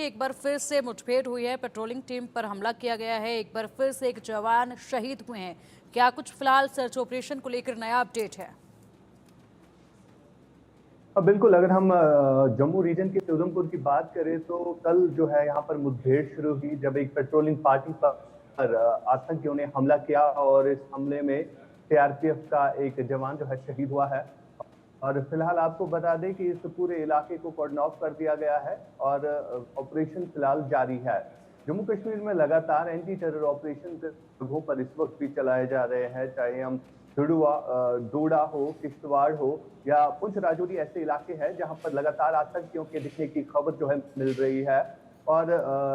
एक बार फिर से मुठभेड़ हुई है, पेट्रोलिंग टीम पर हमला किया गया है, एक बार फिर से एक जवान शहीद हुए हैं। क्या कुछ फिलहाल सर्च ऑपरेशन को लेकर नया अपडेट है? बिल्कुल, अगर हम जम्मू रीजन के उधमपुर की बात करें तो कल जो है यहाँ पर मुठभेड़ शुरू हुई जब एक पेट्रोलिंग पार्टी पर आतंकियों ने हमला किया और इस हमले में सीआरपीएफ का एक जवान जो है शहीद हुआ है। और फिलहाल आपको बता दें कि इस पूरे इलाके को कॉर्डन ऑफ कर दिया गया है और ऑपरेशन फिलहाल जारी है। जम्मू कश्मीर में लगातार एंटी टेरर ऑपरेशन जगहों पर इस वक्त भी चलाए जा रहे हैं, चाहे हम डोडा हो, किश्तवाड़ हो या पुंछ राजौरी ऐसे इलाके हैं जहां पर लगातार आतंकियों के दिखने की खबर जो है मिल रही है। और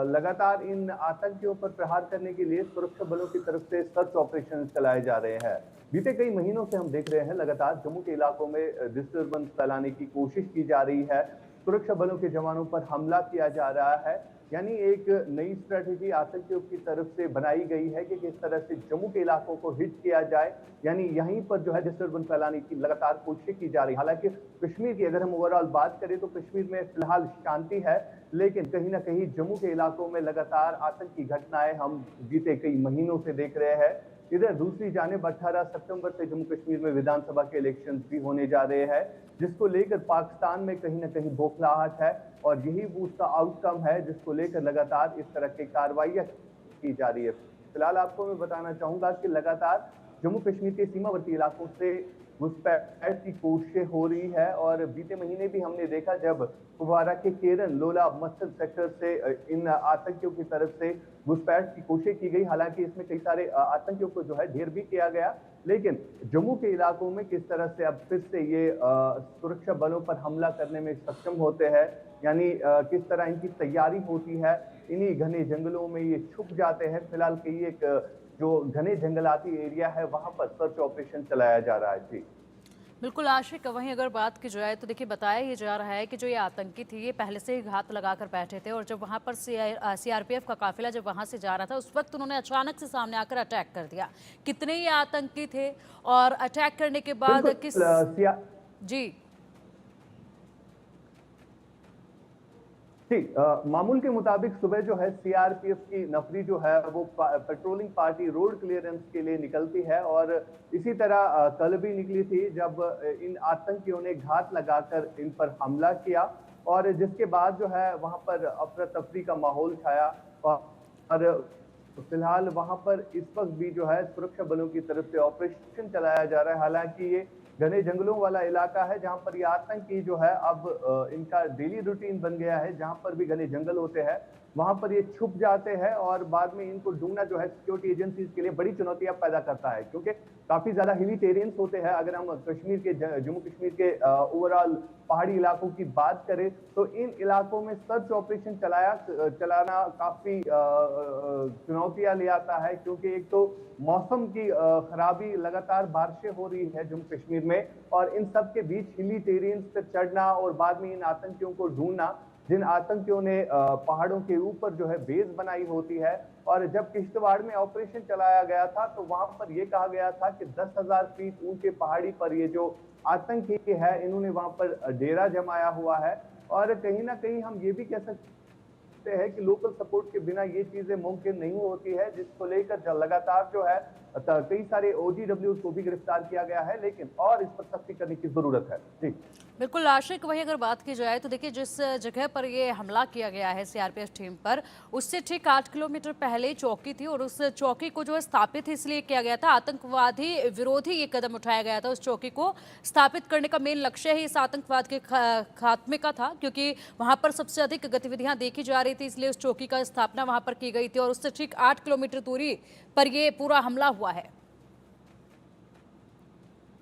लगातार इन आतंकियों पर प्रहार करने के लिए सुरक्षा बलों की तरफ से सर्च ऑपरेशन चलाए जा रहे हैं। बीते कई महीनों से हम देख रहे हैं लगातार जम्मू के इलाकों में डिस्टर्बेंस फैलाने की कोशिश की जा रही है, सुरक्षा बलों के जवानों पर हमला किया जा रहा है। यानी एक नई स्ट्रेटेजी आतंकियों की तरफ से बनाई गई है कि किस तरह से जम्मू के इलाकों को हिट किया जाए, यानी यहीं पर जो है डिस्टर्बेंस फैलाने की लगातार कोशिश की जा रही है। हालांकि कश्मीर की अगर हम ओवरऑल बात करें तो कश्मीर में फिलहाल शांति है, लेकिन कहीं ना कहीं जम्मू के इलाकों में लगातार आतंकी घटनाएं हम बीते कई महीनों से देख रहे हैं। इधर दूसरी जानिब 18 सितंबर से जम्मू कश्मीर में विधानसभा के इलेक्शन भी होने जा रहे हैं, जिसको लेकर पाकिस्तान में कहीं ना कहीं बौखलाहट है और यही उसका आउटकम है जिसको लेकर लगातार इस तरह की कार्रवाइयां की जा रही है। फिलहाल आपको मैं बताना चाहूंगा कि लगातार जम्मू कश्मीर के सीमावर्ती इलाकों से घुसपैठ की कोशिशें हो रही है और बीते महीने भी हमने देखा जब कुपवारा के केरन लोला मस्जिद सेक्टर से इन आतंकियों की तरफ से घुसपैठ की कोशिश की गई। हालांकि इसमें कई सारे आतंकियों को जो है ढेर भी किया गया, लेकिन जम्मू के इलाकों में किस तरह से अब फिर से ये सुरक्षा बलों पर हमला करने में सक्षम होते हैं, यानी किस तरह इनकी तैयारी होती है, इन्हीं घने जंगलों में ये छुप जाते हैं। फिलहाल कई एक जो घने जंगलाती एरिया है वहां पर सर्च ऑपरेशन चलाया जा रहा है। जी बिल्कुल आशिक, वहीं अगर बात की जाए तो देखिए बताया ही जा रहा है कि जो ये आतंकी थे ये पहले से ही घात लगाकर बैठे थे और जब वहां पर सीआरपीएफ का काफिला जब वहां से जा रहा था उस वक्त उन्होंने अचानक से सामने आकर अटैक कर दिया। कितने ये आतंकी थे और अटैक करने के बाद किस? बिल्कुल जी। ठीक मामूल के मुताबिक सुबह जो है सीआरपीएफ की नफरी जो है वो पेट्रोलिंग पार्टी रोड क्लियरेंस के लिए निकलती है और इसी तरह कल भी निकली थी जब इन आतंकियों ने घात लगाकर इन पर हमला किया और जिसके बाद जो है वहां पर अफरा तफरी का माहौल छाया। और फिलहाल वहां पर इस वक्त भी जो है सुरक्षा बलों की तरफ से ऑपरेशन चलाया जा रहा है। हालांकि ये घने जंगलों वाला इलाका है जहां पर ये आतंकी जो है अब इनका डेली रूटीन बन गया है। जहां पर भी घने जंगल होते हैं वहां पर ये छुप जाते हैं और बाद में इनको ढूंढना जो है सिक्योरिटी एजेंसीज के लिए बड़ी चुनौतियां पैदा करता है, क्योंकि काफी ज्यादा हिली टेरियंस होते हैं। अगर हम कश्मीर के जम्मू कश्मीर के ओवरऑल पहाड़ी इलाकों की बात करें तो इन इलाकों में सर्च ऑपरेशन चलाना काफी चुनौतियां ले आता है, क्योंकि एक तो मौसम की खराबी, लगातार बारिशें हो रही है जम्मू कश्मीर में और इन सब के बीच हिली टेरियंस पर चढ़ना और बाद में इन आतंकियों को ढूंढना, जिन आतंकियों ने पहाड़ों के ऊपर जो है बेस बनाई होती है। और जब किश्तवाड़ में ऑपरेशन चलाया गया था तो वहां पर यह कहा गया था कि 10,000 फीट ऊंचे पहाड़ी पर ये जो आतंकी है इन्होंने वहां पर डेरा जमाया हुआ है। और कहीं ना कहीं हम ये भी कह सकते हैं कि लोकल सपोर्ट के बिना ये चीजें मुमकिन नहीं होती है, जिसको लेकर लगातार जो है कई सारे ओजीडब्ल्यू को भी गिरफ्तार किया गया है, लेकिन और इस पर सख्ती करने की जरूरत है। ठीक बिल्कुल आशिक, वही अगर बात की जाए तो देखिए जिस जगह पर ये हमला किया गया है सीआरपीएफ टीम पर, उससे ठीक 8 किलोमीटर पहले चौकी थी और उस चौकी को जो है स्थापित इसलिए किया गया था, आतंकवादी विरोधी ये कदम उठाया गया था। उस चौकी को स्थापित करने का मेन लक्ष्य ही इस आतंकवाद के खात्मे का था, क्योंकि वहां पर सबसे अधिक गतिविधियां देखी जा रही थी, इसलिए उस चौकी का स्थापना वहां पर की गई थी और उससे ठीक 8 किलोमीटर दूरी पर यह पूरा हमला हुआ है।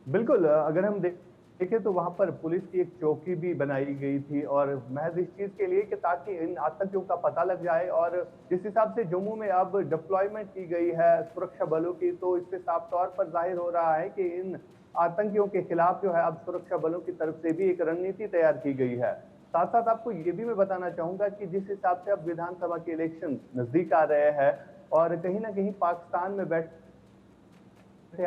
बिल्कुल, अगर हम देखें तो वहां पर पुलिस की एक चौकी भी बनाई गई थी और महज इस चीज के लिए कि ताकि इन आतंकियों का पता लग जाए। और जिस हिसाब से जम्मू में अब डिप्लॉयमेंट की गई है सुरक्षा बलों की, तो इससे साफ तौर पर जाहिर हो रहा है कि इन आतंकियों के खिलाफ जो है अब सुरक्षा बलों की तरफ से भी एक रणनीति तैयार की गई है। साथ साथ आपको ये भी मैं बताना चाहूंगा कि जिस हिसाब से अब विधानसभा के इलेक्शन नजदीक आ रहे हैं और कहीं ना कहीं पाकिस्तान में बैठ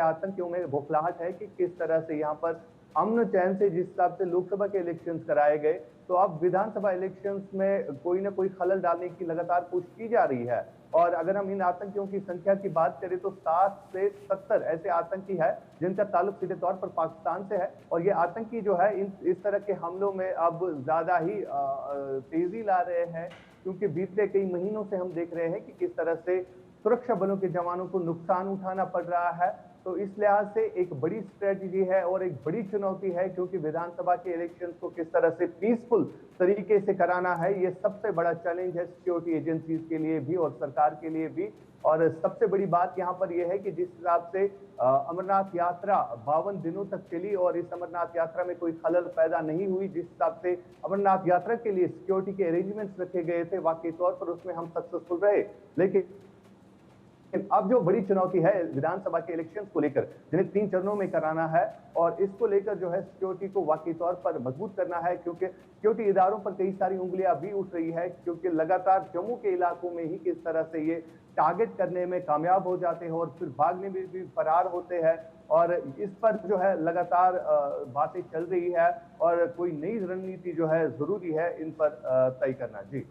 आतंकियों में बौखलाहट है कि किस तरह से यहाँ पर अमन चैन से जिस हिसाब से लोकसभा के इलेक्शंस कराए गए, तो अब विधानसभा इलेक्शंस में कोई ना कोई खलल डालने की लगातार कोशिश की जा रही है। और अगर हम इन आतंकियों की संख्या की बात करें तो 60 से 70 ऐसे आतंकी है जिनका ताल्लुक सीधे तौर पर पाकिस्तान से है। और ये आतंकी जो है इस तरह के हमलों में अब ज्यादा ही तेजी ला रहे हैं, क्योंकि बीते कई महीनों से हम देख रहे हैं कि किस तरह से सुरक्षा बलों के जवानों को नुकसान उठाना पड़ रहा है। तो इस लिहाज से एक बड़ी स्ट्रेटजी है और एक बड़ी चुनौती है, क्योंकि विधानसभा के इलेक्शन को किस तरह से पीसफुल तरीके से कराना है, ये सबसे बड़ा चैलेंज है सिक्योरिटी एजेंसीज के लिए भी और सरकार के लिए भी। और सबसे बड़ी बात यहाँ पर यह है कि जिस हिसाब से अमरनाथ यात्रा 52 दिनों तक चली और इस अमरनाथ यात्रा में कोई खलल पैदा नहीं हुई, जिस हिसाब से अमरनाथ यात्रा के लिए सिक्योरिटी के अरेंजमेंट्स रखे गए थे, वाकई तौर पर उसमें हम सक्सेसफुल रहे। लेकिन अब जो बड़ी चुनौती है विधानसभा के इलेक्शंस को लेकर, जिन्हें 3 चरणों में कराना है, और इसको लेकर जो है सिक्योरिटी को वाकई तौर पर मजबूत करना है, क्योंकि सिक्योरिटी इदारों पर कई सारी उंगलियां भी उठ रही है, क्योंकि लगातार जम्मू के इलाकों में ही किस तरह से ये टारगेट करने में कामयाब हो जाते हैं और फिर भागने में भी फरार होते हैं। और इस पर जो है लगातार बातें चल रही है और कोई नई रणनीति जो है जरूरी है इन पर तय करना। जी।